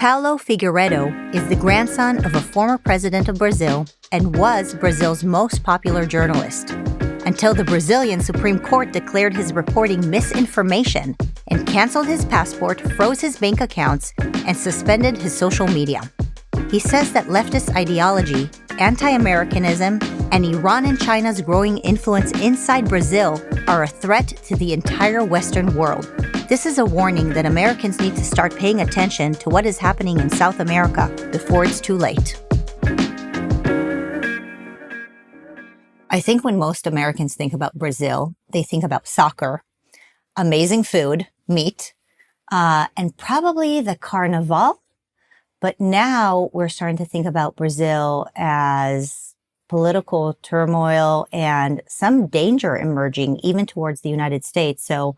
Paulo Figueiredo is the grandson of a former president of Brazil and was Brazil's most popular journalist, until the Brazilian Supreme Court declared his reporting misinformation and canceled his passport, froze his bank accounts, and suspended his social media. He says that leftist ideology, anti-Americanism, and Iran and China's growing influence inside Brazil are a threat to the entire Western world. This is a warning that Americans need to start paying attention to what is happening in South America before it's too late. I think when most Americans think about Brazil, they think about soccer, amazing food, meat, and probably the carnival. But now we're starting to think about Brazil as political turmoil and some danger emerging even towards the United States. So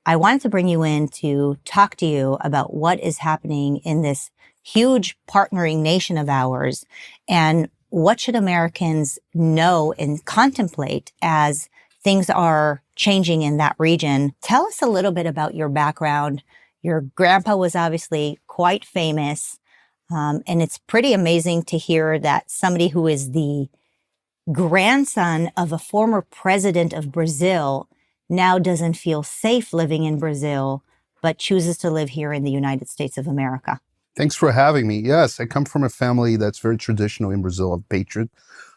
I wanted to bring you in to talk to you about what is happening in this huge partnering nation of ours, and what should Americans know and contemplate as things are changing in that region. Tell us a little bit about your background. Your grandpa was obviously quite famous, and it's pretty amazing to hear that somebody who is the grandson of a former president of Brazil now doesn't feel safe living in Brazil, but chooses to live here in the United States of America. Thanks for having me. Yes, I come from a family that's very traditional in Brazil, of patriot.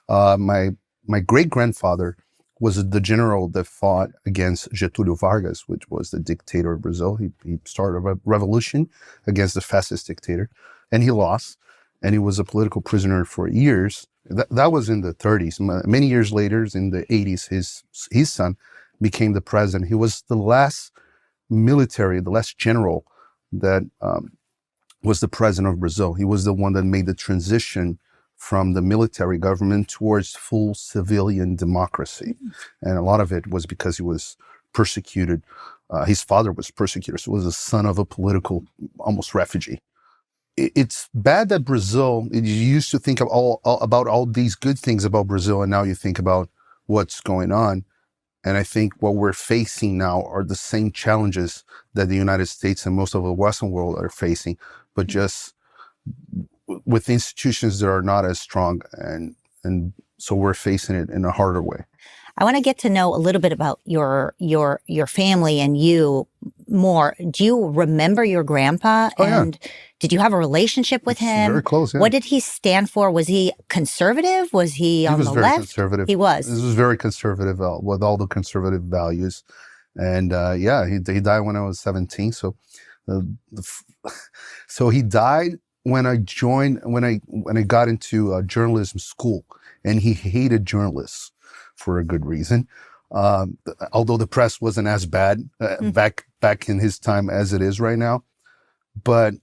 My great-grandfather was the general that fought against Getúlio Vargas, which was the dictator of Brazil. He started a revolution against the fascist dictator, and he lost, and he was a political prisoner for years. That was in the 30s. Many years later, in the 80s, his son became the president. He was the last the last general that was the president of Brazil. He was the one that made the transition from the military government towards full civilian democracy. And a lot of it was because he was persecuted. His father was persecuted, so he was a son of a political, almost refugee. It's bad that Brazil, you used to think of about all these good things about Brazil, and now you think about what's going on. And I think what we're facing now are the same challenges that the United States and most of the Western world are facing, but just with institutions that are not as strong. And so we're facing it in a harder way. I want to get to know a little bit about your family and you more. Do you remember your grandpa? Oh, and yeah. Did you have a relationship with him? Very close, yeah. What did he stand for? Was he conservative? Was he on the left? He was very conservative. He was. This was very conservative with all the conservative values. And he died when I was 17. So so he died when I got into journalism school, and he hated journalists for a good reason. Although the press wasn't as bad back in his time as it is right now. But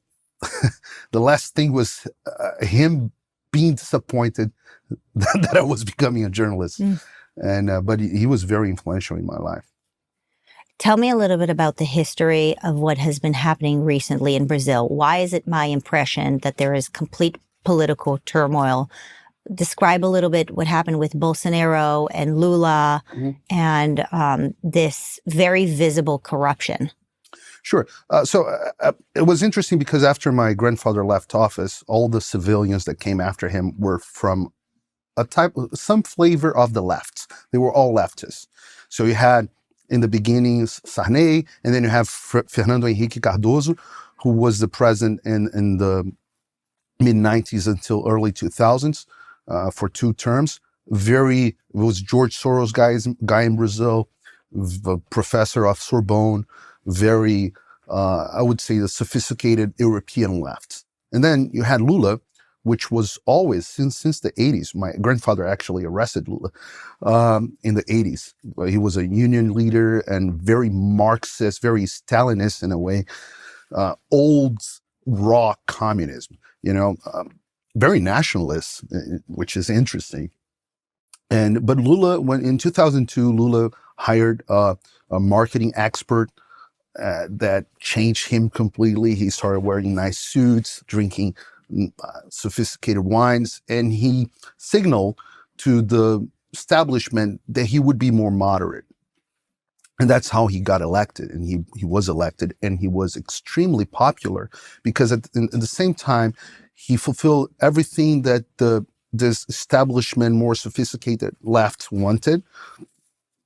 the last thing was him being disappointed that I was becoming a journalist. But he was very influential in my life. Tell me a little bit about the history of what has been happening recently in Brazil. Why is it my impression that there is complete political turmoil? Describe a little bit what happened with Bolsonaro and Lula and this very visible corruption. Sure. It was interesting because after my grandfather left office, all the civilians that came after him were from some flavor of the left. They were all leftists. So you had, in the beginnings, Sarney, and then you have Fernando Henrique Cardoso, who was the president in the mid-90s until early 2000s for 2 terms. It was George Soros guy in Brazil, the professor of Sorbonne, very, I would say, the sophisticated European left. And then you had Lula, which was always, since the 80s, my grandfather actually arrested Lula in the 80s. He was a union leader and very Marxist, very Stalinist in a way, old, raw communism, very nationalist, which is interesting. But Lula, in 2002, Lula hired a marketing expert that changed him completely. He started wearing nice suits, drinking sophisticated wines, and he signaled to the establishment that he would be more moderate. And that's how he got elected, and he was elected, and he was extremely popular because at the same time, he fulfilled everything that this establishment, more sophisticated left wanted,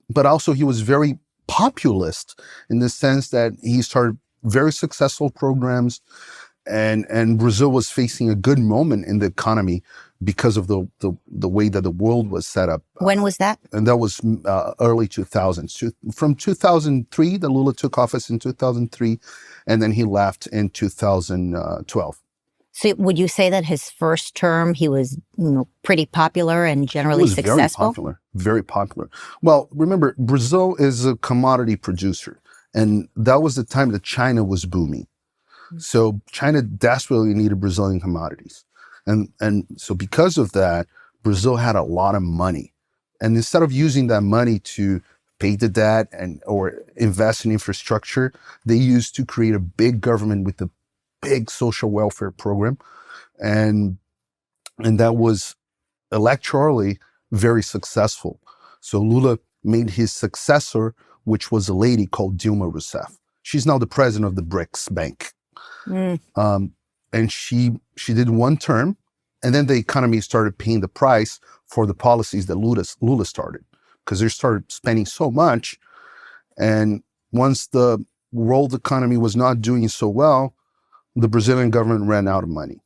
but also he was very populist in the sense that he started very successful programs, and Brazil was facing a good moment in the economy because of the way that the world was set up. When was that? And that was early 2000s. From 2003, that Lula took office in 2003, and then he left in 2012. So would you say that his first term, he was pretty popular and generally successful? Very popular. Well, remember, Brazil is a commodity producer, and that was the time that China was booming. So China desperately needed Brazilian commodities. And so because of that, Brazil had a lot of money. And instead of using that money to pay the debt or invest in infrastructure, they used to create a big government with a big social welfare program. And that was electorally very successful. So Lula made his successor, which was a lady called Dilma Rousseff. She's now the president of the BRICS Bank. And she did one term, and then the economy started paying the price for the policies that Lula started, because they started spending so much. And once the world economy was not doing so well, the Brazilian government ran out of money.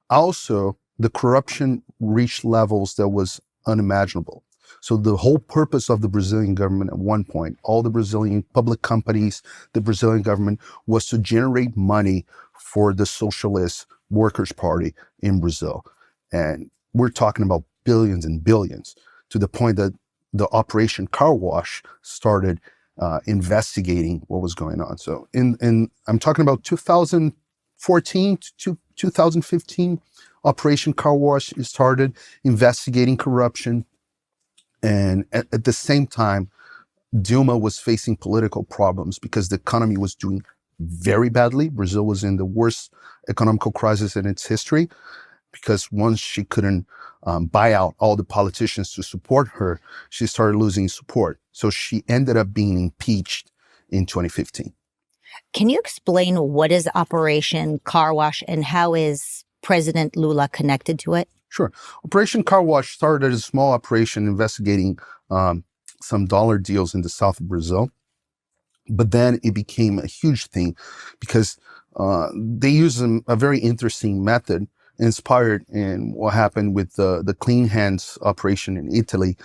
Also, the corruption reached levels that was unimaginable. So the whole purpose of the Brazilian government at one point, all the Brazilian public companies, the Brazilian government, was to generate money for the Socialist Workers' Party in Brazil. And we're talking about billions and billions, to the point that the Operation Car Wash started investigating what was going on. So I'm talking about 2014 to 2015, Operation Car Wash started investigating corruption. And at the same time, Dilma was facing political problems because the economy was doing very badly. Brazil was in the worst economical crisis in its history, because once she couldn't buy out all the politicians to support her, she started losing support. So she ended up being impeached in 2015. Can you explain what is Operation Car Wash and how is President Lula connected to it? Sure. Operation Car Wash started as a small operation investigating some dollar deals in the south of Brazil. But then it became a huge thing because they used a very interesting method inspired in what happened with the Clean Hands operation in Italy.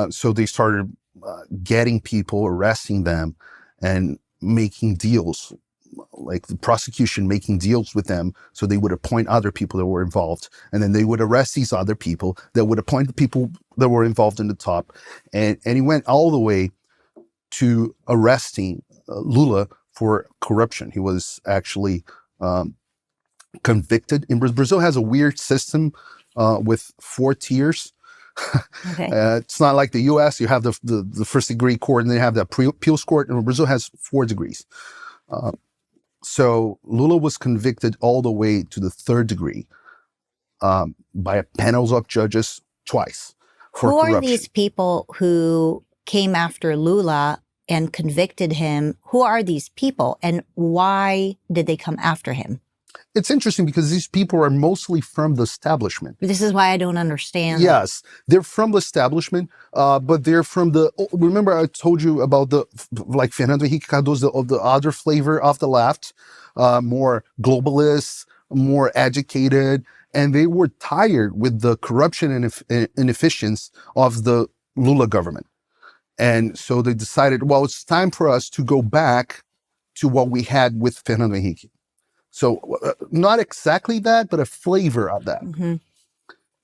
So they started getting people, arresting them, and making deals, like the prosecution making deals with them, so they would appoint other people that were involved, and then they would arrest these other people that would appoint the people that were involved in the top, and he went all the way to arresting Lula for corruption. He was actually convicted. In Brazil has a weird system with 4 tiers. Okay. It's not like the U.S. You have the first degree court, and then you have the appeals court. And Brazil has 4 degrees. So Lula was convicted all the way to the 3rd degree by panels of judges twice for corruption. Who are these people who came after Lula and convicted him? Who are these people, and why did they come after him? It's interesting because these people are mostly from the establishment. This is why I don't understand. Yes, they're from the establishment, but they're from the, remember I told you about like Fernando Henrique Cardoso, of the other flavor of the left, more globalist, more educated, and they were tired with the corruption and inefficiency of the Lula government. And so they decided, well, it's time for us to go back to what we had with Fernando Henrique. So not exactly that, but a flavor of that. Mm-hmm.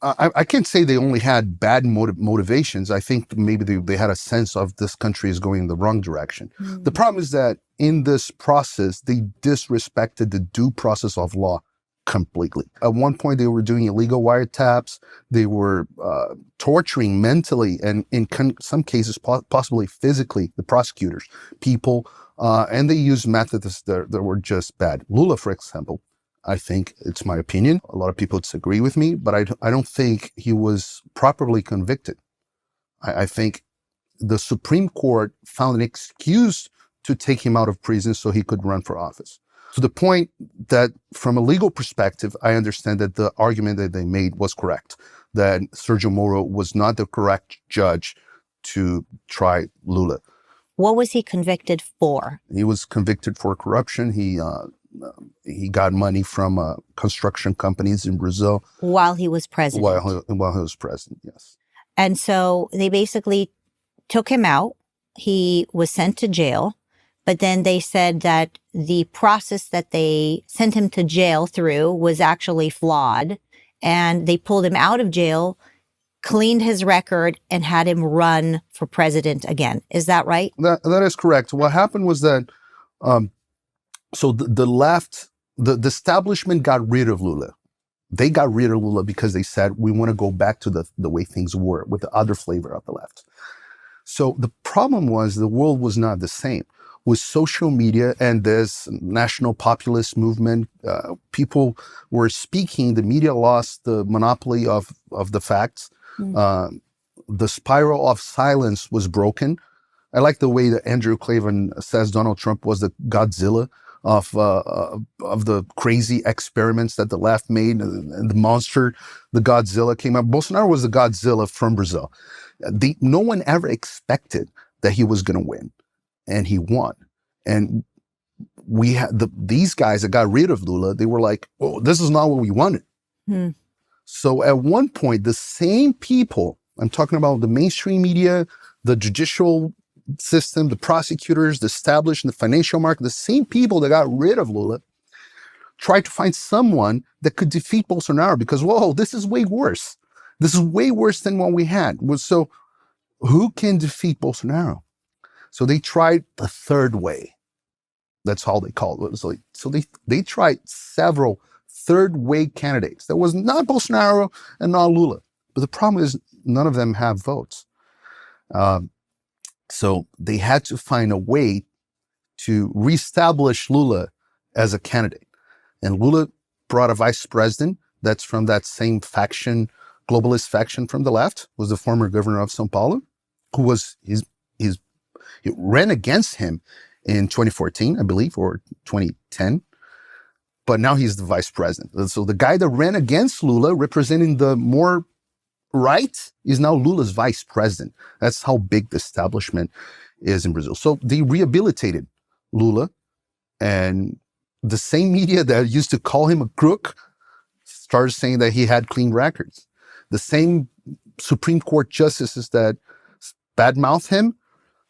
I can't say they only had bad motivations. I think maybe they had a sense of this country is going in the wrong direction. Mm-hmm. The problem is that in this process, they disrespected the due process of law completely. At one point, they were doing illegal wiretaps. They were torturing mentally and in some cases, possibly physically, the prosecutors, people. And they used methods that were just bad. Lula, for example, I think, it's my opinion, a lot of people disagree with me, but I don't think he was properly convicted. I think the Supreme Court found an excuse to take him out of prison so he could run for office. To the point that from a legal perspective, I understand that the argument that they made was correct, that Sergio Moro was not the correct judge to try Lula. What was he convicted for? He was convicted for corruption. He got money from construction companies in Brazil. While he was president? While he was president, yes. And so they basically took him out. He was sent to jail. But then they said that the process that they sent him to jail through was actually flawed. And they pulled him out of jail, cleaned his record, and had him run for president again. Is that right? That is correct. What happened was that, so the left, the establishment got rid of Lula. They got rid of Lula because they said, we want to go back to the way things were with the other flavor of the left. So the problem was the world was not the same. With social media and this national populist movement, people were speaking, the media lost the monopoly of the facts. The spiral of silence was broken. I like the way that Andrew Clavin says Donald Trump was the Godzilla of the crazy experiments that the left made, and the monster, the Godzilla came up. Bolsonaro was the Godzilla from Brazil. No one ever expected that he was going to win. And he won. And we had these guys that got rid of Lula, they were like, oh, this is not what we wanted. So at one point, the same people, I'm talking about the mainstream media, the judicial system, the prosecutors, the established, the financial market, the same people that got rid of Lula tried to find someone that could defeat Bolsonaro because, whoa, this is way worse. This is way worse than what we had. So who can defeat Bolsonaro? So they tried the third way. That's how they called it. So they tried several third way candidates. That was not Bolsonaro and not Lula. But the problem is none of them have votes. So they had to find a way to reestablish Lula as a candidate. And Lula brought a vice president that's from that same faction, globalist faction from the left, was the former governor of São Paulo, who was he ran against him in 2014, I believe, or 2010. But now he's the vice president. So the guy that ran against Lula, representing the more right, is now Lula's vice president. That's how big the establishment is in Brazil. So they rehabilitated Lula, and the same media that used to call him a crook started saying that he had clean records. The same Supreme Court justices that badmouthed him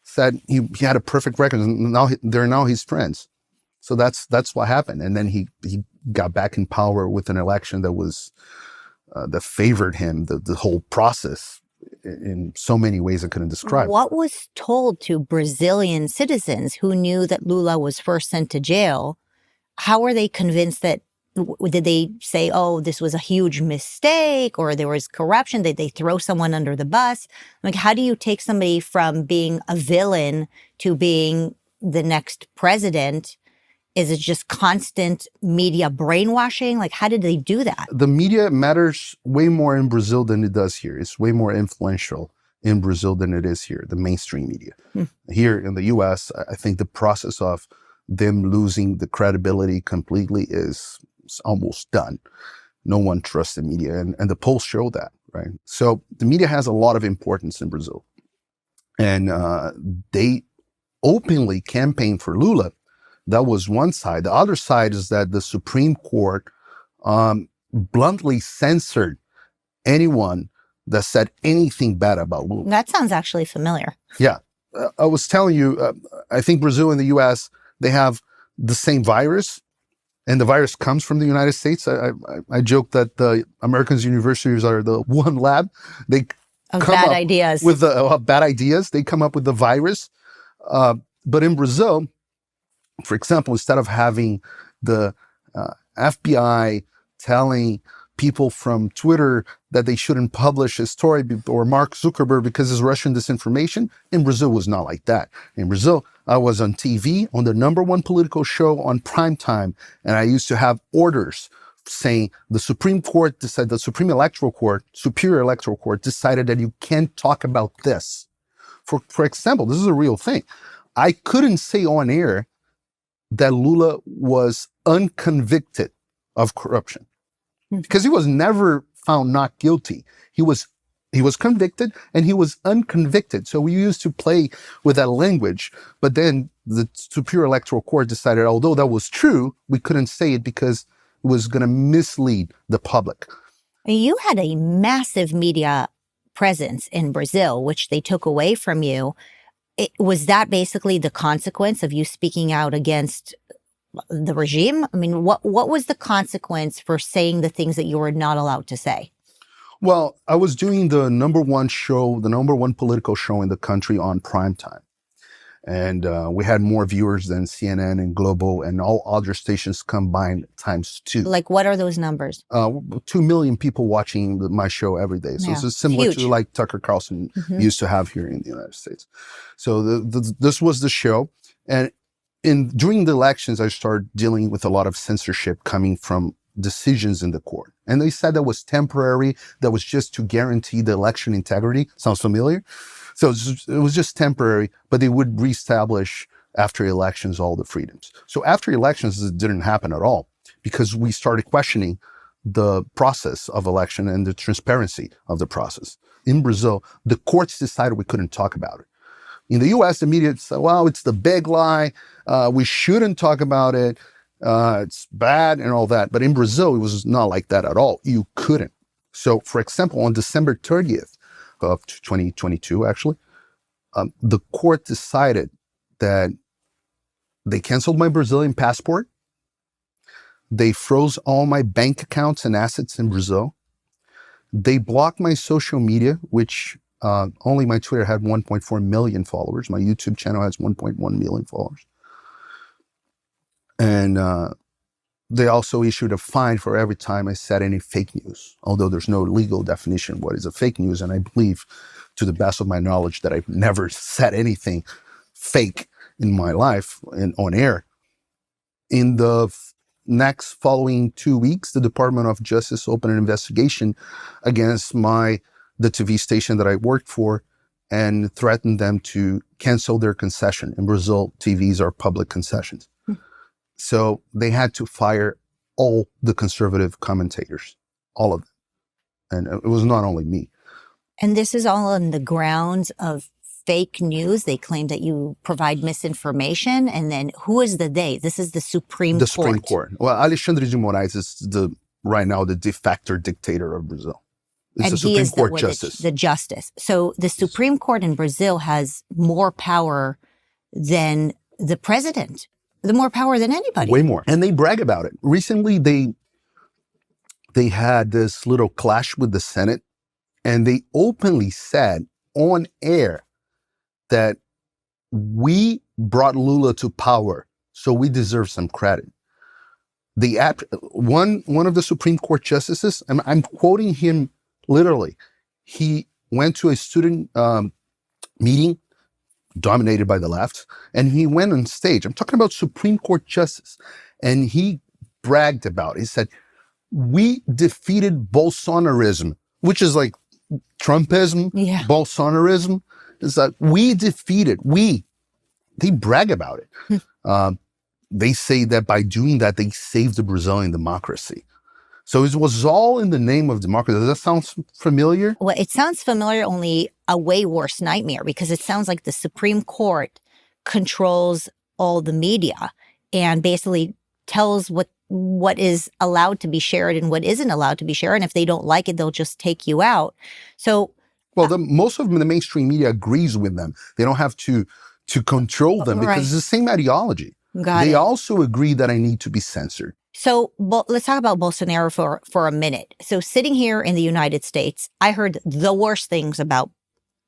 said he had a perfect record, and now they're his friends. So that's what happened. And then he got back in power with an election that was that favored him, the whole process in so many ways I couldn't describe. What was told to Brazilian citizens who knew that Lula was first sent to jail? How were they convinced that? Did they say, oh, this was a huge mistake, or there was corruption? Did they throw someone under the bus? Like, how do you take somebody from being a villain to being the next president? Is it just constant media brainwashing? Like, how did they do that? The media matters way more in Brazil than it does here. It's way more influential in Brazil than it is here, the mainstream media. Here in the US, I think the process of them losing the credibility completely is almost done. No one trusts the media, and the polls show that, right? So the media has a lot of importance in Brazil. And they openly campaigned for Lula. That was one side. The other side is that the Supreme Court bluntly censored anyone that said anything bad about Lula. That sounds actually familiar. Yeah. I was telling you, I think Brazil and the US, they have the same virus, and the virus comes from the United States. I joke that the American universities are the Wuhan lab. They Of come bad up ideas. with bad ideas. They come up with the virus. But in Brazil, for example, instead of having the FBI telling people from Twitter that they shouldn't publish a story, or Mark Zuckerberg because it's Russian disinformation, in Brazil was not like that. In Brazil, I was on TV on the #1 political show on prime time, and I used to have orders saying the Supreme Court decided, the Supreme Electoral Court, Superior Electoral Court decided that you can't talk about this. For example, this is a real thing. I couldn't say on air that Lula was unconvicted of corruption because he was never found not guilty. He was convicted and he was unconvicted. So we used to play with that language, but then the Superior Electoral Court decided, although that was true, we couldn't say it because it was going to mislead the public. You had a massive media presence in Brazil, which they took away from you. Was that basically the consequence of you speaking out against the regime? I mean, what was the consequence for saying the things that you were not allowed to say? Well, I was doing the number one political show in the country on prime time. And we had more viewers than CNN and Global and all other stations combined times 2. Like, what are those numbers? 2 million people watching my show every day. So this is similar to like Tucker Carlson used to have here in the United States. So this was the show. And during the elections, I started dealing with a lot of censorship coming from decisions in the court. And they said that was temporary, that was just to guarantee the election integrity. Sounds familiar? So it was just temporary, but they would reestablish after elections all the freedoms. So after elections, it didn't happen at all because we started questioning the process of election and the transparency of the process. In Brazil, the courts decided we couldn't talk about it. In the US, the media said, well, it's the big lie. We shouldn't talk about it. It's bad and all that. But in Brazil, it was not like that at all. You couldn't. So, for example, on December 30th of 2022, actually, the court decided that they canceled my Brazilian passport. They froze all my bank accounts and assets in Brazil. They blocked my social media, which only my Twitter had 1.4 million followers. My YouTube channel has 1.1 million followers. And they also issued a fine for every time I said any fake news, although there's no legal definition what is a fake news. And I believe, to the best of my knowledge, that I've never said anything fake in my life on air. In the next following 2 weeks, the Department of Justice opened an investigation against the TV station that I worked for and threatened them to cancel their concession. In Brazil, TVs are public concessions. So they had to fire all the conservative commentators, all of them. And it was not only me. And this is all on the grounds of fake news. They claim that you provide misinformation. And then who is the they? This is the Supreme Court. The Supreme Court. Well, Alexandre de Moraes is right now the de facto dictator of Brazil. It's the Supreme Court justice. The justice. So the Supreme Court in Brazil has more power than the president. The more power than anybody. Way more. And they brag about it. Recently, they had this little clash with the Senate, and they openly said on air that we brought Lula to power, so we deserve some credit. One of the Supreme Court justices, and I'm quoting him literally, he went to a student meeting dominated by the left, and he went on stage. I'm talking about Supreme Court justice, and he bragged about it. He said, we defeated Bolsonarism, which is like Trumpism, Bolsonarism. It's like they brag about it. They say that by doing that, they saved the Brazilian democracy. So it was all in the name of democracy. Does that sound familiar? Well, it sounds familiar, only a way worse nightmare, because it sounds like the Supreme Court controls all the media and basically tells what is allowed to be shared and what isn't allowed to be shared. And if they don't like it, they'll just take you out. So, well, most of the mainstream media agrees with them. They don't have to control them because it's the same ideology. They also agree that I need to be censored. So let's talk about Bolsonaro for a minute. So sitting here in the United States, I heard the worst things about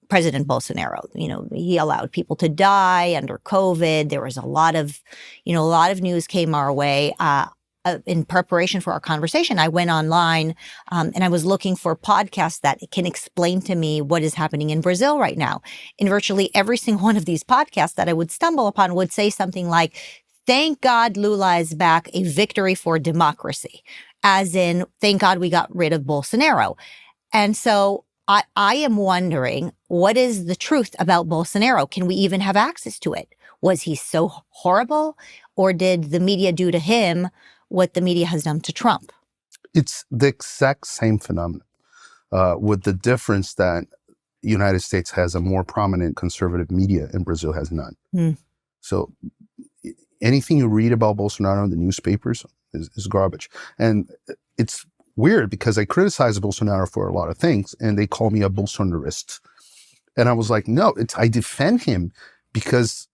President Bolsonaro. You know, he allowed people to die under COVID. There was a lot of news came our way. In preparation for our conversation, I went online and I was looking for podcasts that can explain to me what is happening in Brazil right now. And virtually every single one of these podcasts that I would stumble upon would say something like, thank God Lula is back, a victory for democracy. As in, thank God we got rid of Bolsonaro. And so I am wondering, what is the truth about Bolsonaro? Can we even have access to it? Was he so horrible, or did the media do to him what the media has done to Trump? It's the exact same phenomenon, with the difference that the United States has a more prominent conservative media and Brazil has none. So anything you read about Bolsonaro in the newspapers is garbage. And it's weird because I criticize Bolsonaro for a lot of things and they call me a Bolsonarist. And I was like, no, I defend him because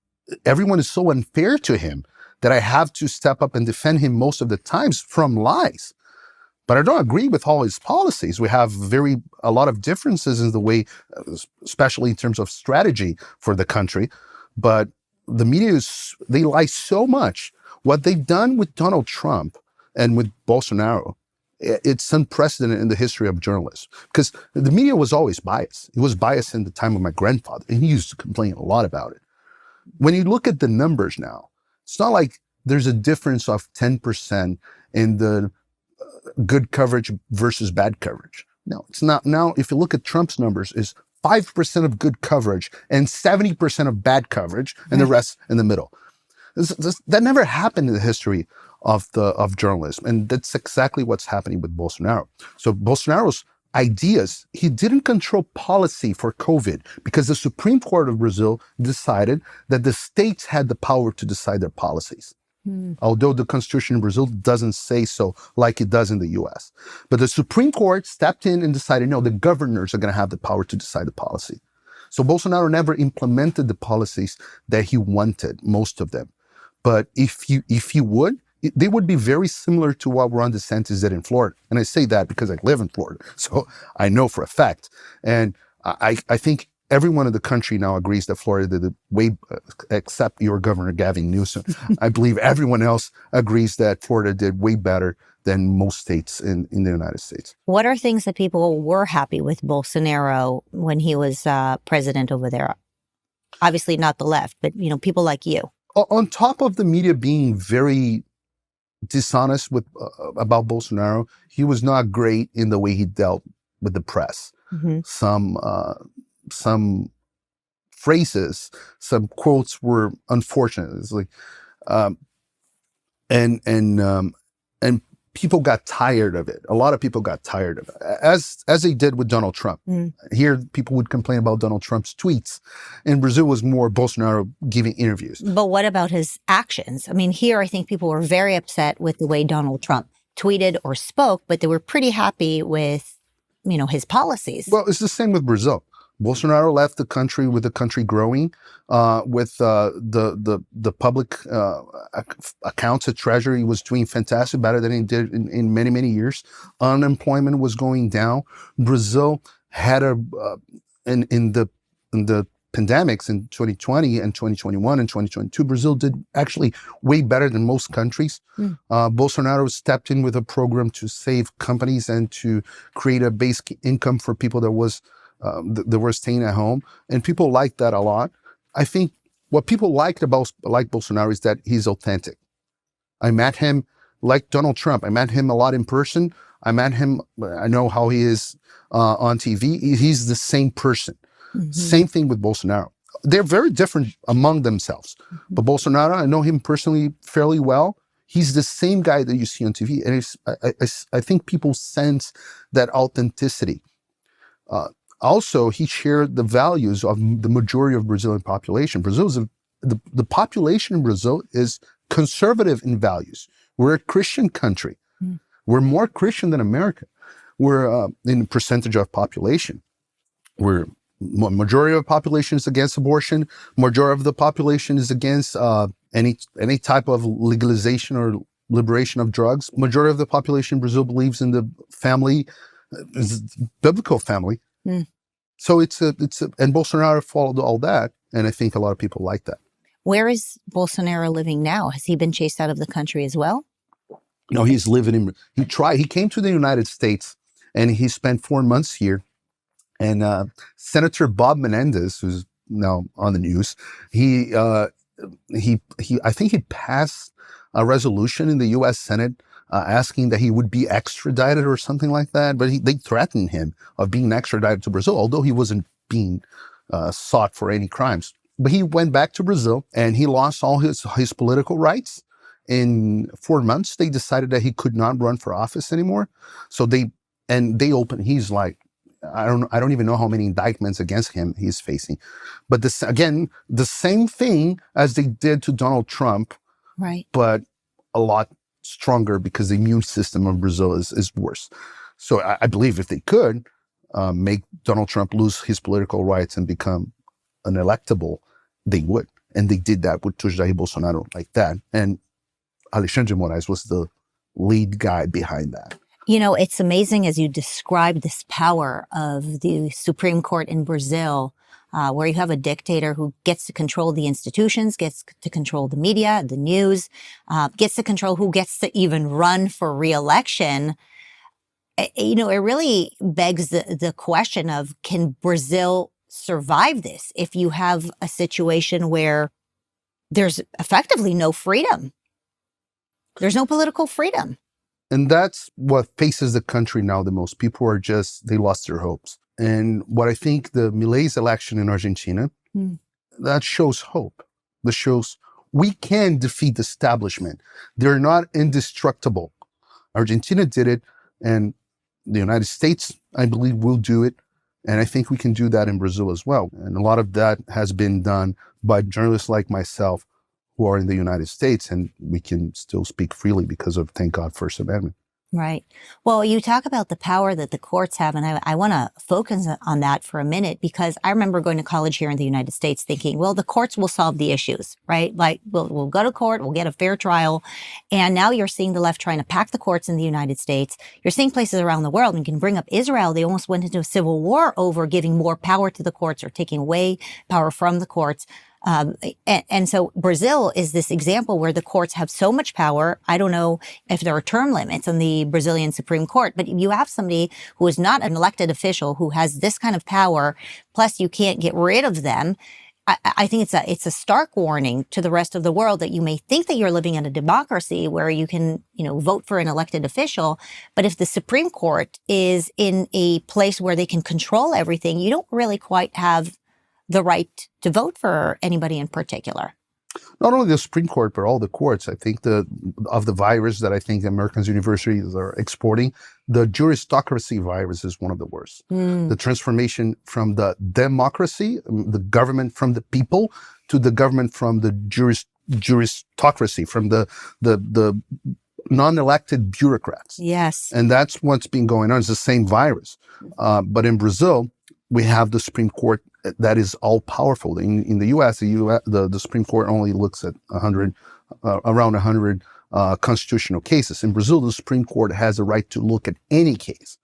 everyone is so unfair to him that I have to step up and defend him most of the times from lies. But I don't agree with all his policies. We have a lot of differences in the way, especially in terms of strategy for the country. But the media, they lie so much. What they've done with Donald Trump and with Bolsonaro, it's unprecedented in the history of journalism. Because the media was always biased. It was biased in the time of my grandfather, and he used to complain a lot about it. When you look at the numbers now, it's not like there's a difference of 10% in the good coverage versus bad coverage. No, it's not. Now, if you look at Trump's numbers, is 5% of good coverage and 70% of bad coverage, and the rest in the middle. That never happened in the history of journalism, and that's exactly what's happening with Bolsonaro. So Bolsonaro's ideas, he didn't control policy for COVID because the Supreme Court of Brazil decided that the states had the power to decide their policies. Although the Constitution in Brazil doesn't say so like it does in the US. But the Supreme Court stepped in and decided, no, the governors are going to have the power to decide the policy. So Bolsonaro never implemented the policies that he wanted, most of them. But if he would, they would be very similar to what Ron DeSantis did in Florida. And I say that because I live in Florida, so I know for a fact. And I think everyone in the country now agrees that Florida did way, except your governor, Gavin Newsom. I believe everyone else agrees that Florida did way better than most states in the United States. What are things that people were happy with Bolsonaro when he was president over there? Obviously not the left, but people like you. On top of the media being very dishonest about Bolsonaro, he was not great in the way he dealt with the press. Some phrases, some quotes were unfortunate. It's like, and people got tired of it. A lot of people got tired of it, as they did with Donald Trump. Here, people would complain about Donald Trump's tweets. In Brazil, was more Bolsonaro giving interviews. But what about his actions? I mean, here, I think people were very upset with the way Donald Trump tweeted or spoke, but they were pretty happy with, his policies. Well, it's the same with Brazil. Bolsonaro left the country with the country growing, with the public accounts at Treasury was doing fantastic, better than it did in many, many years. Unemployment was going down. Brazil had in the pandemics in 2020 and 2021 and 2022, Brazil did actually way better than most countries. Bolsonaro stepped in with a program to save companies and to create a basic income for people that were staying at home, and people liked that a lot. I think what people liked like Bolsonaro is that he's authentic. I met him like Donald Trump. I met him a lot in person. I know how he is on TV. He's the same person. Same thing with Bolsonaro. They're very different among themselves. But Bolsonaro, I know him personally fairly well. He's the same guy that you see on TV, and I think people sense that authenticity. Also, he shared the values of the majority of Brazilian population. The population in Brazil is conservative in values. We're a Christian country. We're more Christian than America. We're in percentage of population. Majority of the population is against abortion. Majority of the population is against any type of legalization or liberation of drugs. Majority of the population in Brazil believes in the family, biblical family. So and Bolsonaro followed all that, and I think a lot of people like that. Where is Bolsonaro living now? Has he been chased out of the country as well? No, he's living he came to the United States and he spent 4 months here. And Senator Bob Menendez, who's now on the news, I think he passed a resolution in the U.S. Senate asking that he would be extradited or something like that. But they threatened him of being extradited to Brazil, although he wasn't being sought for any crimes. But he went back to Brazil and he lost all his political rights. In 4 months, they decided that he could not run for office anymore. So they opened, he's like, I don't even know how many indictments against him he's facing. But this, again, the same thing as they did to Donald Trump, right? But a lot stronger because the immune system of Brazil is worse. So I believe if they could make Donald Trump lose his political rights and become unelectable, they would. And they did that with Jair Bolsonaro like that. And Alexandre Moraes was the lead guy behind that. You know, it's amazing as you describe this power of the Supreme Court in Brazil, where you have a dictator who gets to control the institutions, gets to control the media, the news, gets to control who gets to even run for re-election. You know, it really begs the question of, can Brazil survive this if you have a situation where there's effectively no freedom? There's no political freedom. And that's what faces the country now the most. People are they lost their hopes. And what I think the Milei's election in Argentina, that shows hope. That shows we can defeat the establishment. They're not indestructible. Argentina did it, and the United States, I believe, will do it. And I think we can do that in Brazil as well. And a lot of that has been done by journalists like myself who are in the United States, and we can still speak freely because of, thank God, First Amendment. Right. Well, you talk about the power that the courts have, and I want to focus on that for a minute, because I remember going to college here in the United States thinking, well, the courts will solve the issues, right? Like, we'll go to court, we'll get a fair trial. And now you're seeing the left trying to pack the courts in the United States. You're seeing places around the world, and you can bring up Israel. They almost went into a civil war over giving more power to the courts or taking away power from the courts. And so Brazil is this example where the courts have so much power. I don't know if there are term limits on the Brazilian Supreme Court, but you have somebody who is not an elected official who has this kind of power, plus you can't get rid of them. I think it's a stark warning to the rest of the world that you may think that you're living in a democracy where you can, vote for an elected official. But if the Supreme Court is in a place where they can control everything, you don't really quite have the right to vote for anybody in particular. Not only the Supreme Court, but all the courts. I think of the virus that I think American universities are exporting, the juristocracy virus is one of the worst. The transformation from the democracy, the government from the people, to the government from the juristocracy, from the non-elected bureaucrats. Yes. And that's what's been going on. It's the same virus. But in Brazil, we have the Supreme Court that is all powerful. In the U.S., the Supreme Court only looks at around 100 constitutional cases. In Brazil, the Supreme Court has a right to look at any case.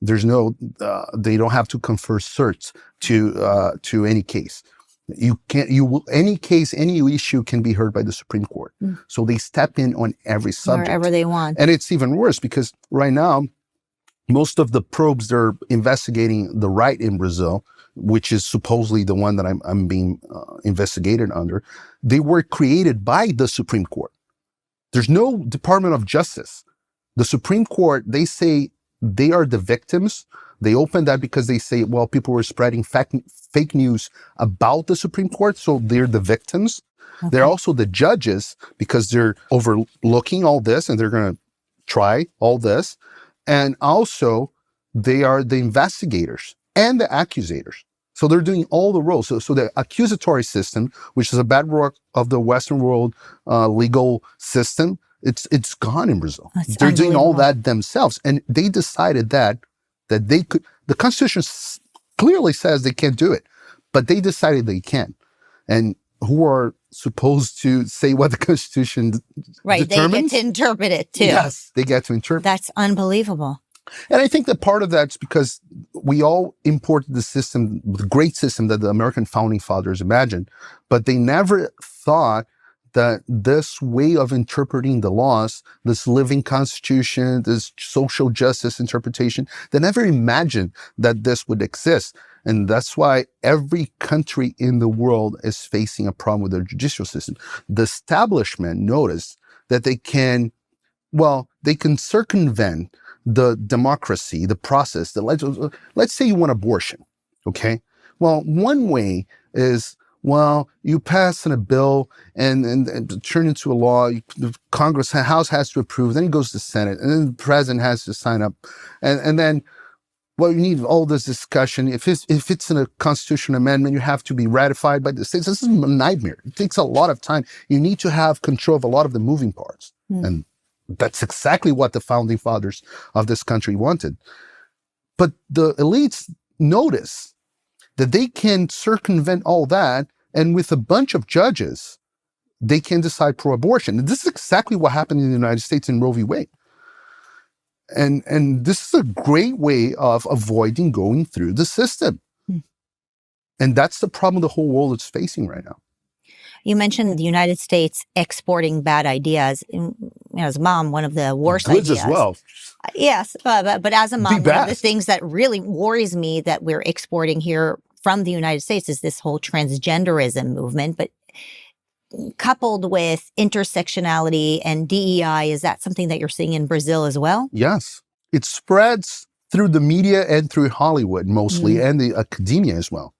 There's they don't have to confer certs to any case. Any case, any issue can be heard by the Supreme Court. So they step in on every subject. Wherever they want. And it's even worse because right now, most of the probes they're investigating the right in Brazil, which is supposedly the one that I'm being investigated under, they were created by the Supreme Court. There's no Department of Justice. The Supreme Court, they say they are the victims. They open that because they say, well, people were spreading fake news about the Supreme Court, so they're the victims. Okay. They're also the judges because they're overlooking all this and they're going to try all this. And also, they are the investigators and the accusators. So they're doing all the roles. So the accusatory system, which is a bedrock of the Western world legal system, it's gone in Brazil. That's they're doing all that themselves. And they decided that they could, the Constitution clearly says they can't do it, but they decided they can. And who are supposed to say what the Constitution determines? They get to interpret it too. Yes, they get to interpret. That's unbelievable. And I think that part of that's because we all imported the system, the great system that the American founding fathers imagined, but they never thought that this way of interpreting the laws, this living constitution, this social justice interpretation, they never imagined that this would exist. And that's why every country in the world is facing a problem with their judicial system. The establishment noticed that they can, they can circumvent the democracy, the process. Let's say you want abortion, okay? Well, one way is, well, you pass a bill and turn into a law. The Congress, House has to approve. Then it goes to Senate, and then the president has to sign up, and then. Well, you need all this discussion. If it's in a constitutional amendment, you have to be ratified by the states. This is a nightmare. It takes a lot of time. You need to have control of a lot of the moving parts. And that's exactly what the founding fathers of this country wanted. But the elites notice that they can circumvent all that, and with a bunch of judges, they can decide pro-abortion. And this is exactly what happened in the United States in Roe v. Wade. And this is a great way of avoiding going through the system. And that's the problem the whole world is facing right now. You mentioned the United States exporting bad ideas. As a mom, one of the worst Goods ideas. as well. Yes, but as a mom, one of the things that really worries me that we're exporting here from the United States is this whole transgenderism movement. But coupled with intersectionality and DEI, is that something that you're seeing in Brazil as well? Yes. It spreads through the media and through Hollywood mostly, and the academia as well.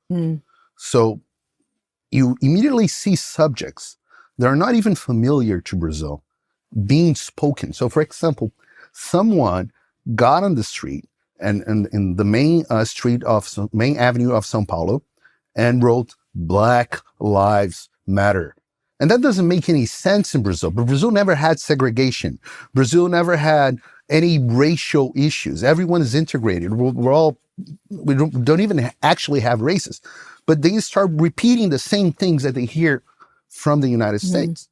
So you immediately see subjects that are not even familiar to Brazil being spoken. So for example, someone got on the street and in the main main avenue of São Paulo and wrote "Black Lives Matter." And that doesn't make any sense in Brazil. But Brazil never had segregation. Brazil never had any racial issues. Everyone is integrated. We don't even actually have races. But they start repeating the same things that they hear from the United States.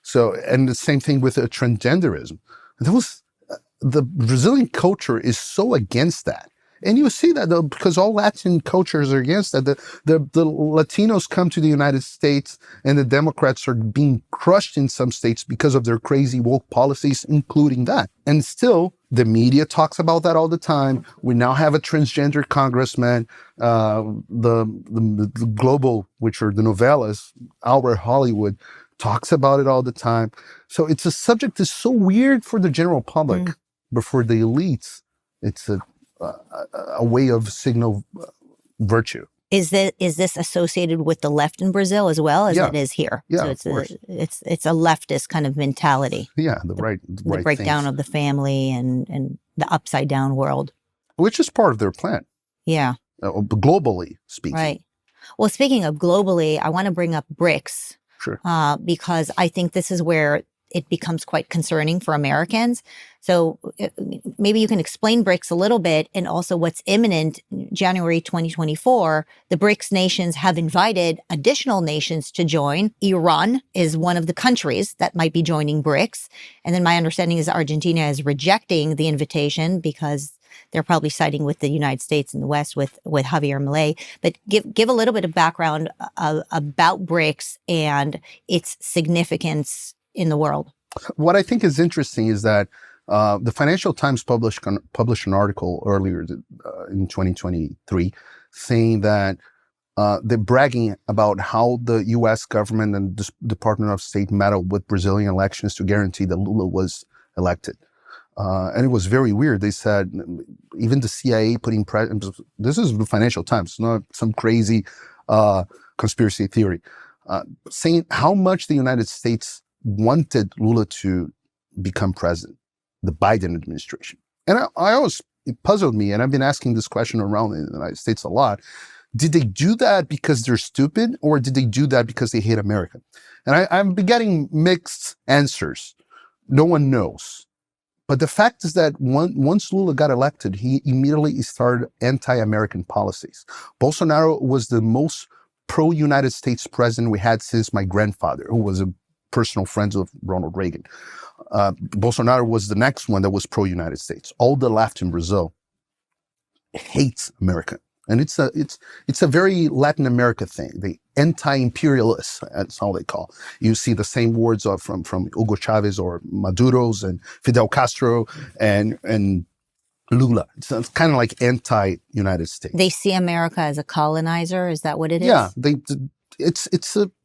So, and the same thing with transgenderism. The Brazilian culture is so against that. And you see that though, because all Latin cultures are against that. The Latinos come to the United States and the Democrats are being crushed in some states because of their crazy woke policies, including that. And still, the media talks about that all the time. We now have a transgender congressman, the global, which are the novellas, our Hollywood, talks about it all the time. So it's a subject that's so weird for the general public, but for the elites, it's a way of signal virtue. Is this associated with the left in Brazil as well as it is here? Yeah, so it's a leftist kind of mentality. Yeah, the breakdown things. of the family and the upside down world, which is part of their plan. Yeah, globally speaking. Right. Well, speaking of globally, I want to bring up BRICS. Sure. Because I think this is where it becomes quite concerning for Americans. So maybe you can explain BRICS a little bit, and also what's imminent. January 2024, the BRICS nations have invited additional nations to join. Iran is one of the countries that might be joining BRICS. And then my understanding is Argentina is rejecting the invitation because they're probably siding with the United States and the West with Javier Milei. But give a little bit of background about BRICS and its significance in the world. What I think is interesting is that the Financial Times published an article earlier in 2023 saying that they're bragging about how the U.S. government and the Department of State meddled with Brazilian elections to guarantee that Lula was elected. And it was very weird. They said even the CIA putting this is the Financial Times, not some crazy conspiracy theory, saying how much the United States wanted Lula to become president, the Biden administration. And I always, it puzzled me, and I've been asking this question around in the United States a lot. Did they do that because they're stupid, or did they do that because they hate America? And I'm getting mixed answers. No one knows. But the fact is that once Lula got elected, he immediately started anti-American policies. Bolsonaro was the most pro-United States president we had since my grandfather, who was a personal friend of Ronald Reagan. Bolsonaro was the next one that was pro-United States. All the left in Brazil hates America. And it's a very Latin America thing. The anti-imperialists, that's how they call. You see the same words from Hugo Chavez or Maduro's and Fidel Castro and Lula. It's kind of like anti-United States. They see America as a colonizer. Is that what it is? Yeah, it's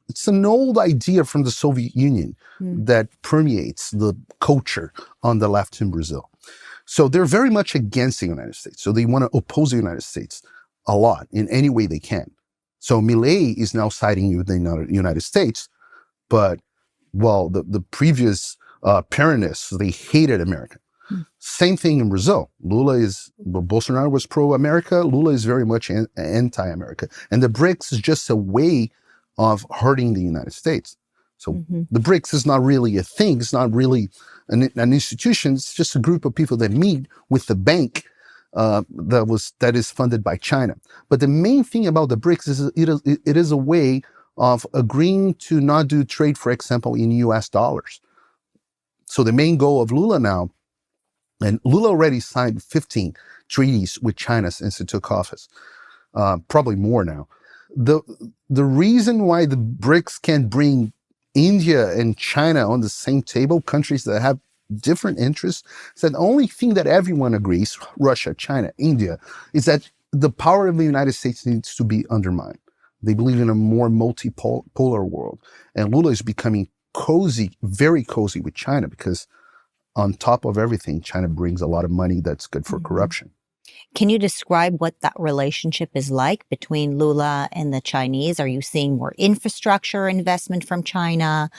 it's an old idea from the Soviet Union that permeates the culture on the left in Brazil. So they're very much against the United States. So they want to oppose the United States a lot in any way they can. So Milei is now siding with the United States, but well, the previous Peronists, they hated America. Same thing in Brazil. Bolsonaro was pro-America. Lula is very much anti-America. And the BRICS is just a way of hurting the United States. So the BRICS is not really a thing. It's not really an institution. It's just a group of people that meet with the bank that is funded by China. But the main thing about the BRICS is it is a way of agreeing to not do trade, for example, in US dollars. So the main goal of Lula now, and Lula already signed 15 treaties with China since he took office, probably more now. The reason why the BRICS can bring India and China on the same table, countries that have different interests, is that the only thing that everyone agrees, Russia, China, India, is that the power of the United States needs to be undermined. They believe in a more multipolar world. And Lula is becoming cozy, very cozy with China because on top of everything, China brings a lot of money that's good for corruption. Can you describe what that relationship is like between Lula and the Chinese? Are you seeing more infrastructure investment from China?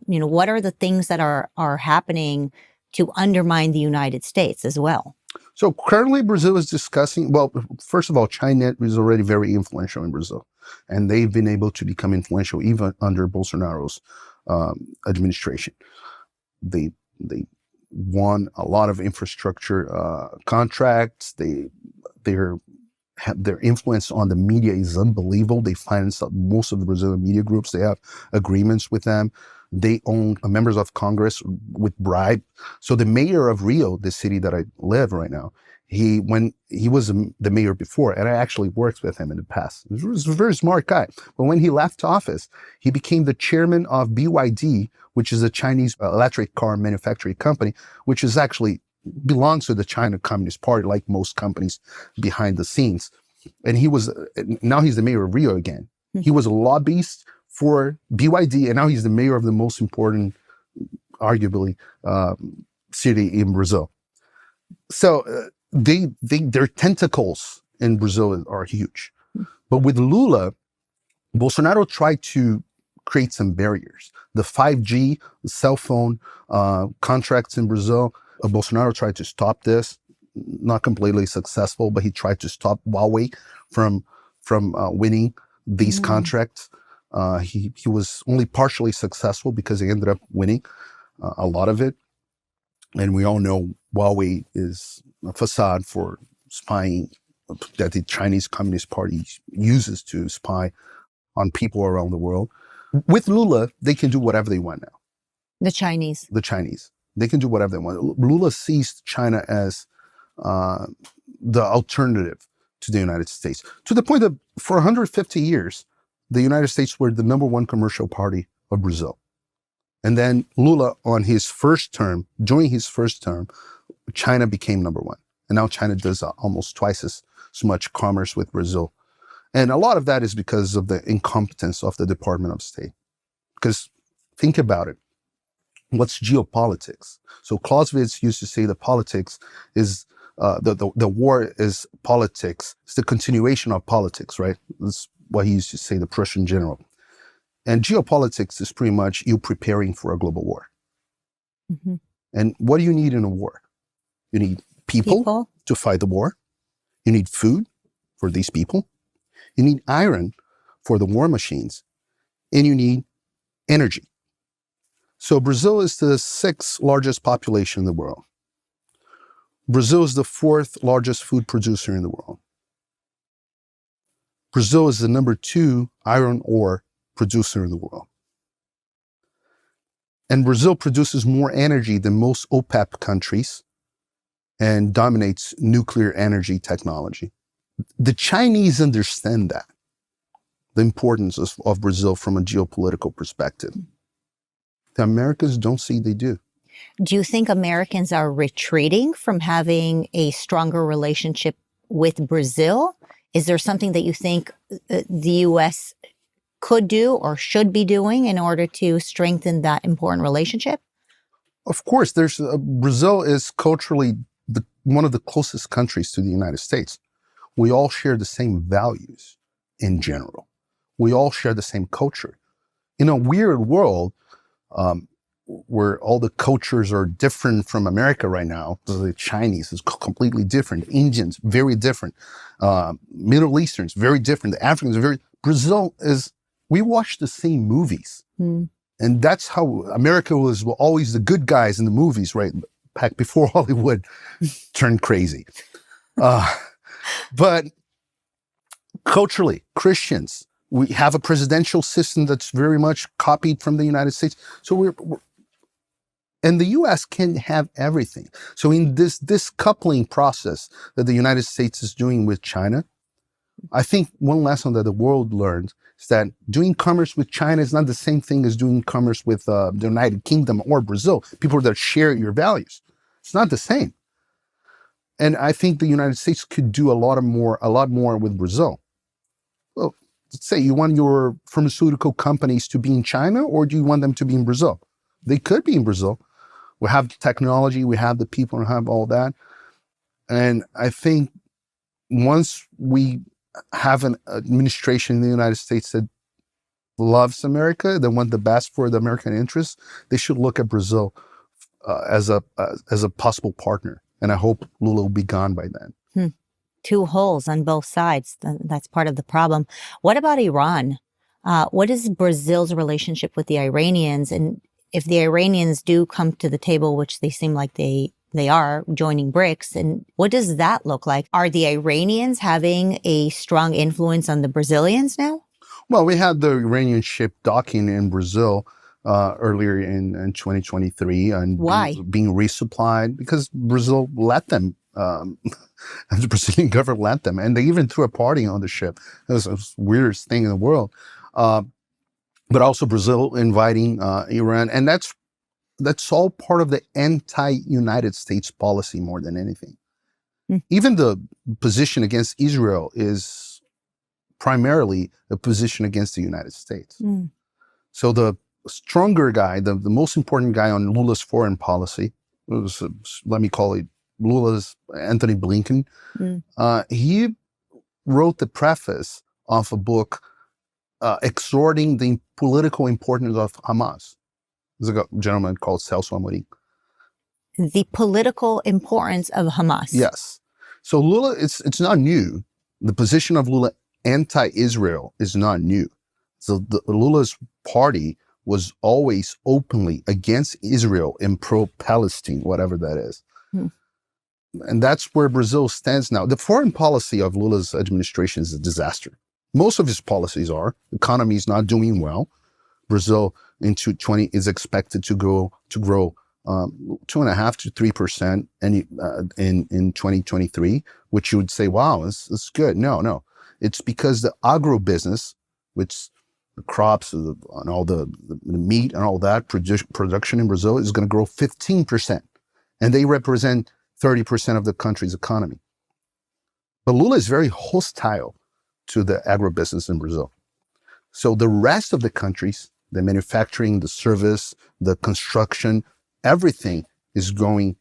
What are the things that are happening to undermine the United States as well? So currently Brazil is discussing, well, first of all, China is already very influential in Brazil, and they've been able to become influential even under Bolsonaro's administration. They won a lot of infrastructure contracts. Their influence on the media is unbelievable. They finance most of the Brazilian media groups. They have agreements with them. They own members of Congress with bribe. So the mayor of Rio, the city that I live right now, when he was the mayor before, and I actually worked with him in the past. He was a very smart guy. But when he left office, he became the chairman of BYD, which is a Chinese electric car manufacturing company, which is actually belongs to the China Communist Party, like most companies behind the scenes. And now he's the mayor of Rio again. He was a lobbyist for BYD, and now he's the mayor of the most important, arguably, city in Brazil. So their tentacles in Brazil are huge. But with Lula, Bolsonaro tried to create some barriers. The 5G, the cell phone contracts in Brazil, Bolsonaro tried to stop this. Not completely successful, but he tried to stop Huawei from winning these contracts. He was only partially successful because he ended up winning a lot of it. And we all know Huawei is a facade for spying that the Chinese Communist Party uses to spy on people around the world. With Lula, they can do whatever they want now. The Chinese. They can do whatever they want. Lula sees China as the alternative to the United States, to the point that for 150 years, the United States were the number one commercial party of Brazil. And then Lula, during his first term, China became number one. And now China does almost twice as much commerce with Brazil. And a lot of that is because of the incompetence of the Department of State. Because think about it. What's geopolitics? So Clausewitz used to say that politics is, the war is politics. It's the continuation of politics, right? That's what he used to say, the Prussian general. And geopolitics is pretty much you preparing for a global war. Mm-hmm. And what do you need in a war? You need people to fight the war. You need food for these people. You need iron for the war machines. And you need energy. So Brazil is the 6th largest population in the world. Brazil is the 4th largest food producer in the world. Brazil is the number 2 iron ore producer in the world. And Brazil produces more energy than most OPEC countries and dominates nuclear energy technology. The Chinese understand that, the importance of Brazil from a geopolitical perspective. The Americans don't see they do. Do you think Americans are retreating from having a stronger relationship with Brazil? Is there something that you think the U.S. could do or should be doing in order to strengthen that important relationship? Of course, Brazil is culturally one of the closest countries to the United States. We all share the same values in general. We all share the same culture. In a weird world, where all the cultures are different from America right now, the Chinese is completely different, Indians, very different, Middle Easterns, very different, the Africans are Brazil we watch the same movies. And that's how America was always the good guys in the movies, right? Back before Hollywood turned crazy. But culturally, Christians, we have a presidential system that's very much copied from the United States. So and the U.S. can have everything. So in this coupling process that the United States is doing with China, I think one lesson that the world learned is that doing commerce with China is not the same thing as doing commerce with the United Kingdom or Brazil, people that share your values. It's not the same. And I think the United States could do a lot more with Brazil. Well, let's say you want your pharmaceutical companies to be in China, or do you want them to be in Brazil? They could be in Brazil. We have the technology, we have the people, we have all that. And I think once we have an administration in the United States that loves America, that want the best for the American interests, they should look at Brazil as a possible partner. And I hope Lula will be gone by then. Two holes on both sides. That's part of the problem. What about Iran? What is Brazil's relationship with the Iranians? And if the Iranians do come to the table, which they seem like they are, joining BRICS, and what does that look like? Are the Iranians having a strong influence on the Brazilians now? Well, we had the Iranian ship docking in Brazil earlier in 2023 and Why? being resupplied because Brazil let them. The Brazilian government let them, and they even threw a party on the ship. It was the weirdest thing in the world. But also Brazil inviting Iran, and that's all part of the anti-United States policy more than anything. Even the position against Israel is primarily a position against the United States. So the stronger guy, the most important guy on Lula's foreign policy, was, let me call it Lula's Anthony Blinken. He wrote the preface of a book exhorting the political importance of Hamas. There's a gentleman called Celso Amorim. The political importance of Hamas. Yes. So Lula, it's not new. The position of Lula anti-Israel is not new. So Lula's party was always openly against Israel and pro-Palestine, whatever that is. And that's where Brazil stands now. The foreign policy of Lula's administration is a disaster. Most of his policies are. The economy is not doing well. Brazil in 2020 is expected to grow 2.5% to 3% in 2023, which you would say, wow, it's good. No. It's because the agribusiness, which the crops and all the meat and all that production in Brazil is going to grow 15%. And they represent 30% of the country's economy. But Lula is very hostile to the agribusiness in Brazil. So the rest of the countries, the manufacturing, the service, the construction, everything is going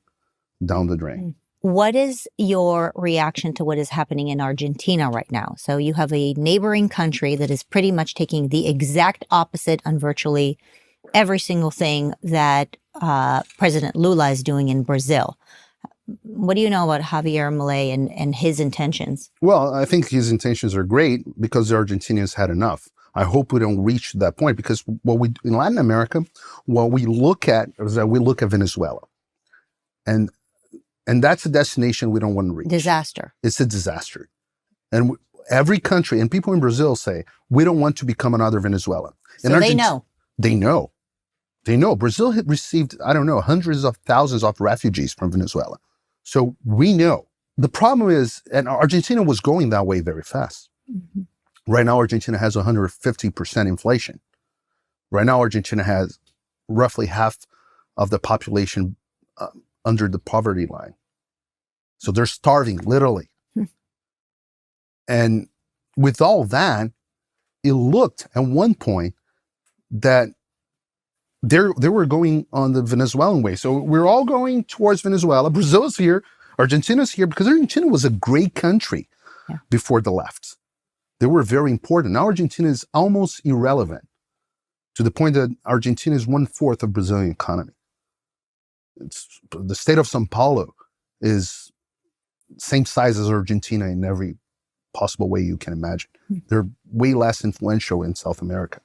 down the drain. What is your reaction to what is happening in Argentina right now? So you have a neighboring country that is pretty much taking the exact opposite on virtually every single thing that President Lula is doing in Brazil. What do you know about Javier Milei and his intentions? Well, I think his intentions are great because the Argentinians had enough. I hope we don't reach that point because in Latin America, what we look at is that we look at Venezuela. And that's a destination we don't want to reach. Disaster. It's a disaster. And every country, and people in Brazil say, we don't want to become another Venezuela. So they know. They know. They know. Brazil had received, I don't know, hundreds of thousands of refugees from Venezuela. So we know. The problem is, and Argentina was going that way very fast. Right now, Argentina has 150% inflation. Right now, Argentina has roughly half of the population under the poverty line. So they're starving, literally. And with all that, it looked at one point that they were going on the Venezuelan way. So we're all going towards Venezuela. Brazil is here. Argentina's here because Argentina was a great country before the left. They were very important. Now Argentina is almost irrelevant to the point that Argentina is 1/4 of Brazilian economy. The state of São Paulo is same size as Argentina in every possible way you can imagine. They're way less influential in South America.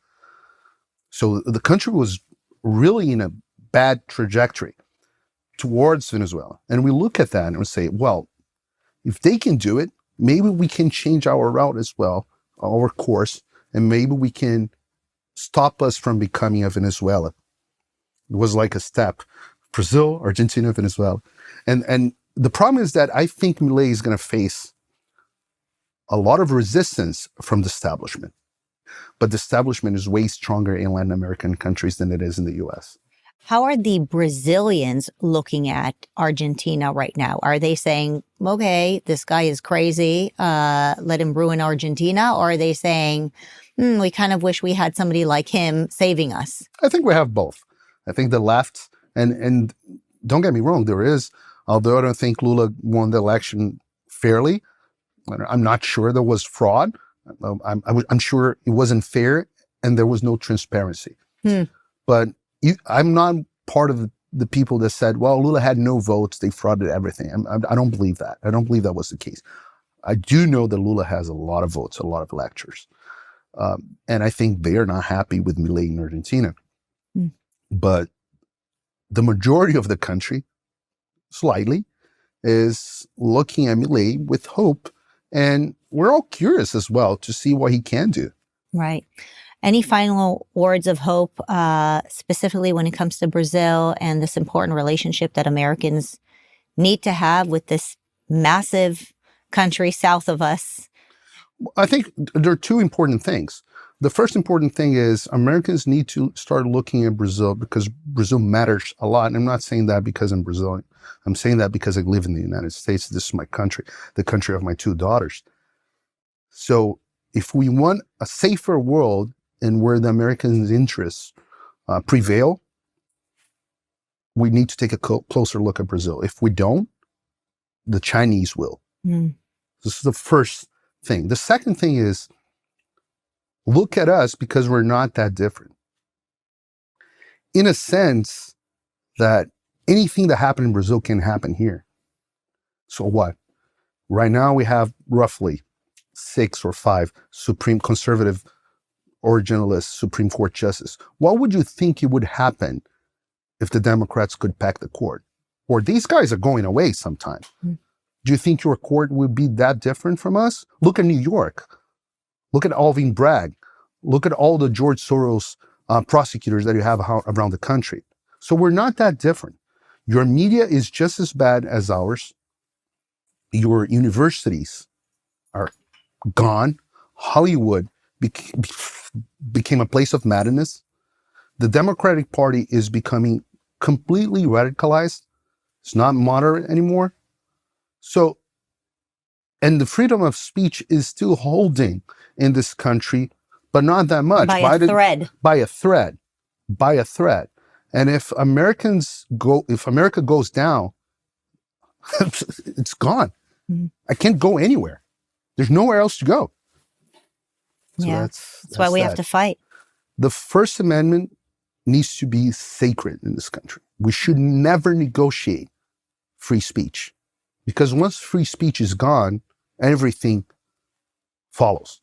So the country was really in a bad trajectory towards Venezuela. And we look at that and we say, well, if they can do it, maybe we can change our route as well, our course, and maybe we can stop us from becoming a Venezuela. It was like a step. Brazil, Argentina, Venezuela. And the problem is that I think Milei is going to face a lot of resistance from the establishment. But the establishment is way stronger in Latin American countries than it is in the US. How are the Brazilians looking at Argentina right now? Are they saying, okay, this guy is crazy, let him ruin Argentina? Or are they saying, we kind of wish we had somebody like him saving us? I think we have both. I think the left, and don't get me wrong, there is, although I don't think Lula won the election fairly, I'm not sure there was fraud. I'm sure it wasn't fair and there was no transparency. But I'm not part of the people that said, well, Lula had no votes, they frauded everything. I don't believe that. I don't believe that was the case. I do know that Lula has a lot of votes, a lot of electors. And I think they are not happy with Milei in Argentina. But the majority of the country, slightly, is looking at Milei with hope. And we're all curious as well to see what he can do. Right. Any final words of hope, specifically when it comes to Brazil and this important relationship that Americans need to have with this massive country south of us? I think there are two important things. The first important thing is Americans need to start looking at Brazil because Brazil matters a lot. And I'm not saying that because I'm Brazilian. I'm saying that because I live in the United States. This is my country, the country of my two daughters. So if we want a safer world and where the Americans' interests prevail, we need to take a closer look at Brazil. If we don't, the Chinese will. This is the first thing. The second thing is, look at us because we're not that different. In a sense that anything that happened in Brazil can happen here. So what? Right now we have roughly 6 or 5 Supreme conservative originalist Supreme Court justices. What would you think it would happen if the Democrats could pack the court? Or these guys are going away sometime. Do you think your court would be that different from us? Look at New York. Look at Alvin Bragg. Look at all the George Soros prosecutors that you have around the country. So we're not that different. Your media is just as bad as ours. Your universities are gone. Hollywood became a place of madness. The Democratic Party is becoming completely radicalized. It's not moderate anymore. So, and the freedom of speech is still holding in this country, but not that much. By a thread. By a thread. And if America goes down, it's gone. I can't go anywhere. There's nowhere else to go. So that's why we have to fight. The First Amendment needs to be sacred in this country. We should never negotiate free speech. Because once free speech is gone, everything follows.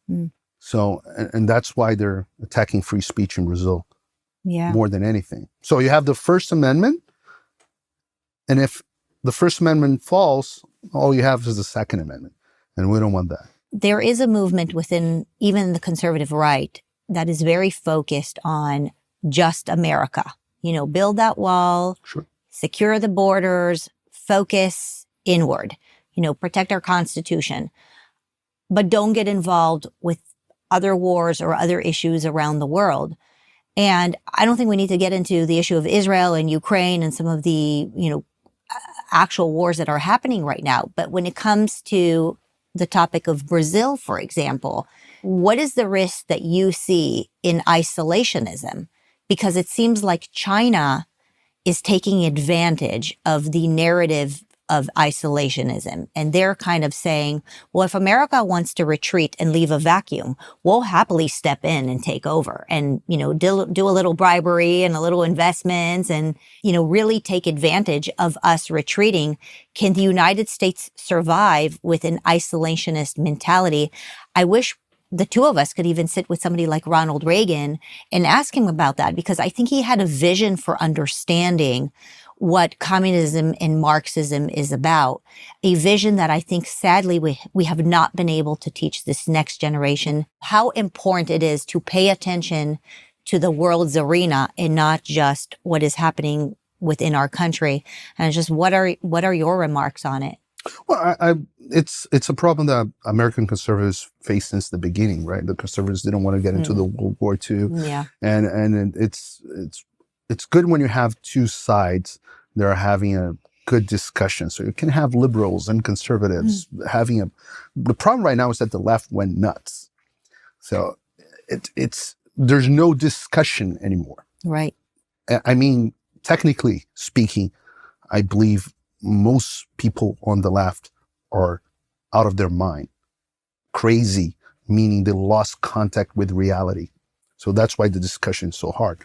So, and that's why they're attacking free speech in Brazil more than anything. So you have the First Amendment, and if the First Amendment falls, all you have is the Second Amendment, and we don't want that. There is a movement within even the conservative right that is very focused on just America. You know, build that wall, secure the borders, focus inward, you know, protect our Constitution, but don't get involved with other wars or other issues around the world. And I don't think we need to get into the issue of Israel and Ukraine and some of the, you know, actual wars that are happening right now. But when it comes to the topic of Brazil, for example, what is the risk that you see in isolationism? Because it seems like China is taking advantage of the narrative of isolationism. And they're kind of saying, well, if America wants to retreat and leave a vacuum, we'll happily step in and take over and, do a little bribery and a little investments and, really take advantage of us retreating. Can the United States survive with an isolationist mentality? I wish the two of us could even sit with somebody like Ronald Reagan and ask him about that, because I think he had a vision for understanding what communism and Marxism is about, a vision that I think sadly we have not been able to teach this next generation how important it is to pay attention to the world's arena and not just what is happening within our country. And just what are your remarks on it? Well, it's a problem that American conservatives faced since the beginning, right? The conservatives didn't want to get into the World War II, and it's good when you have two sides that are having a good discussion. So you can have liberals and conservatives having the problem right now is that the left went nuts. So there's no discussion anymore. Right. I mean, technically speaking, I believe most people on the left are out of their mind. Crazy, meaning they lost contact with reality. So that's why the discussion is so hard.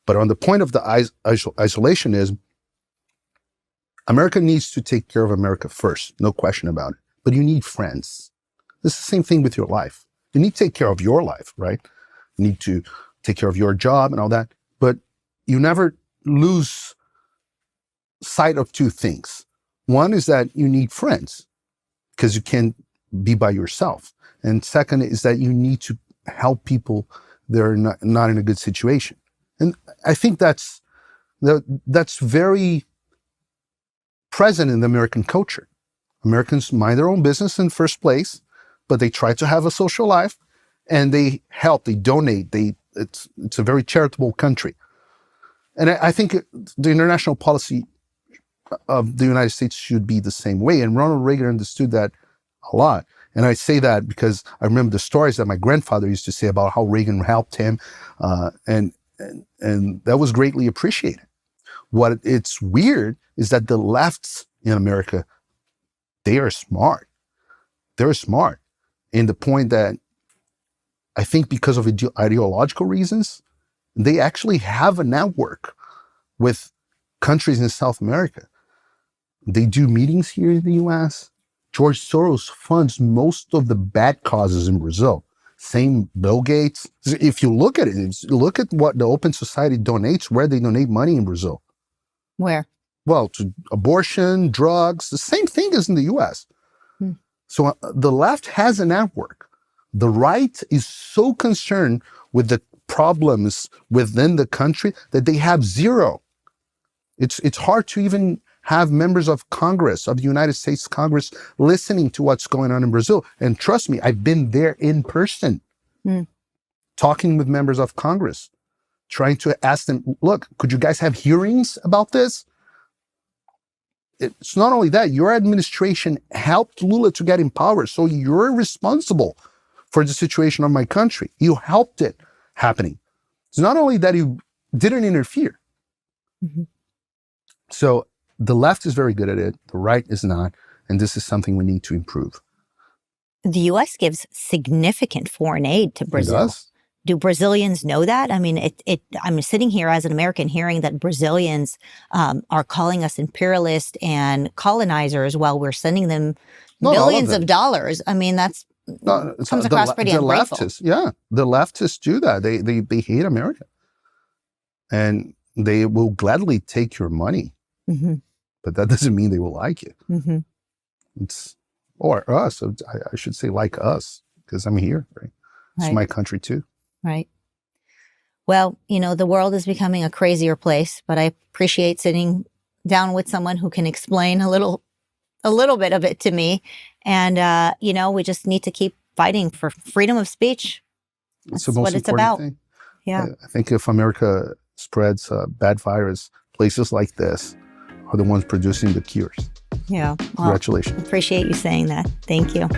But on the point of the isolationism, America needs to take care of America first, no question about it. But you need friends. It's the same thing with your life. You need to take care of your life, right? You need to take care of your job and all that. But you never lose sight of two things. One is that you need friends because you can't be by yourself. And second is that you need to help people that are not in a good situation. And I think that's very present in the American culture. Americans mind their own business in first place, but they try to have a social life and they help, they donate, it's a very charitable country. And I think the international policy of the United States should be the same way. And Ronald Reagan understood that a lot. And I say that because I remember the stories that my grandfather used to say about how Reagan helped him, and that was greatly appreciated. What it's weird is that the lefts in America, they are smart. They're smart in the point that I think because of ideological reasons, they actually have a network with countries in South America. They do meetings here in the US. George Soros funds most of the bad causes in Brazil. Same Bill Gates. If you look at it, look at what the Open Society donates, where they donate money in Brazil. Where? Well, to abortion, drugs, the same thing as in the US. So the left has a network. The right is so concerned with the problems within the country that they have zero. It's hard to even have members of Congress, of the United States Congress, listening to what's going on in Brazil. And trust me, I've been there in person, talking with members of Congress, trying to ask them, look, could you guys have hearings about this? It's not only that, your administration helped Lula to get in power, so you're responsible for the situation of my country. You helped it happening. It's not only that you didn't interfere. So the left is very good at it, the right is not, and this is something we need to improve. The U.S. gives significant foreign aid to Brazil. It does. Do Brazilians know that? I mean, I'm sitting here as an American hearing that Brazilians are calling us imperialist and colonizers while we're sending them billions of dollars. I mean, that's comes across pretty ungrateful. The leftists do that. They hate America. And they will gladly take your money. But that doesn't mean they will like you. Or us. I should say like us, because I'm here, right? It's my country too. Right. Well, the world is becoming a crazier place, but I appreciate sitting down with someone who can explain a little bit of it to me. And, we just need to keep fighting for freedom of speech. That's what it's about. Thing. Yeah. I think if America spreads bad virus, places like this are the ones producing the cures. Yeah. Well, congratulations. Appreciate you saying that. Thank you.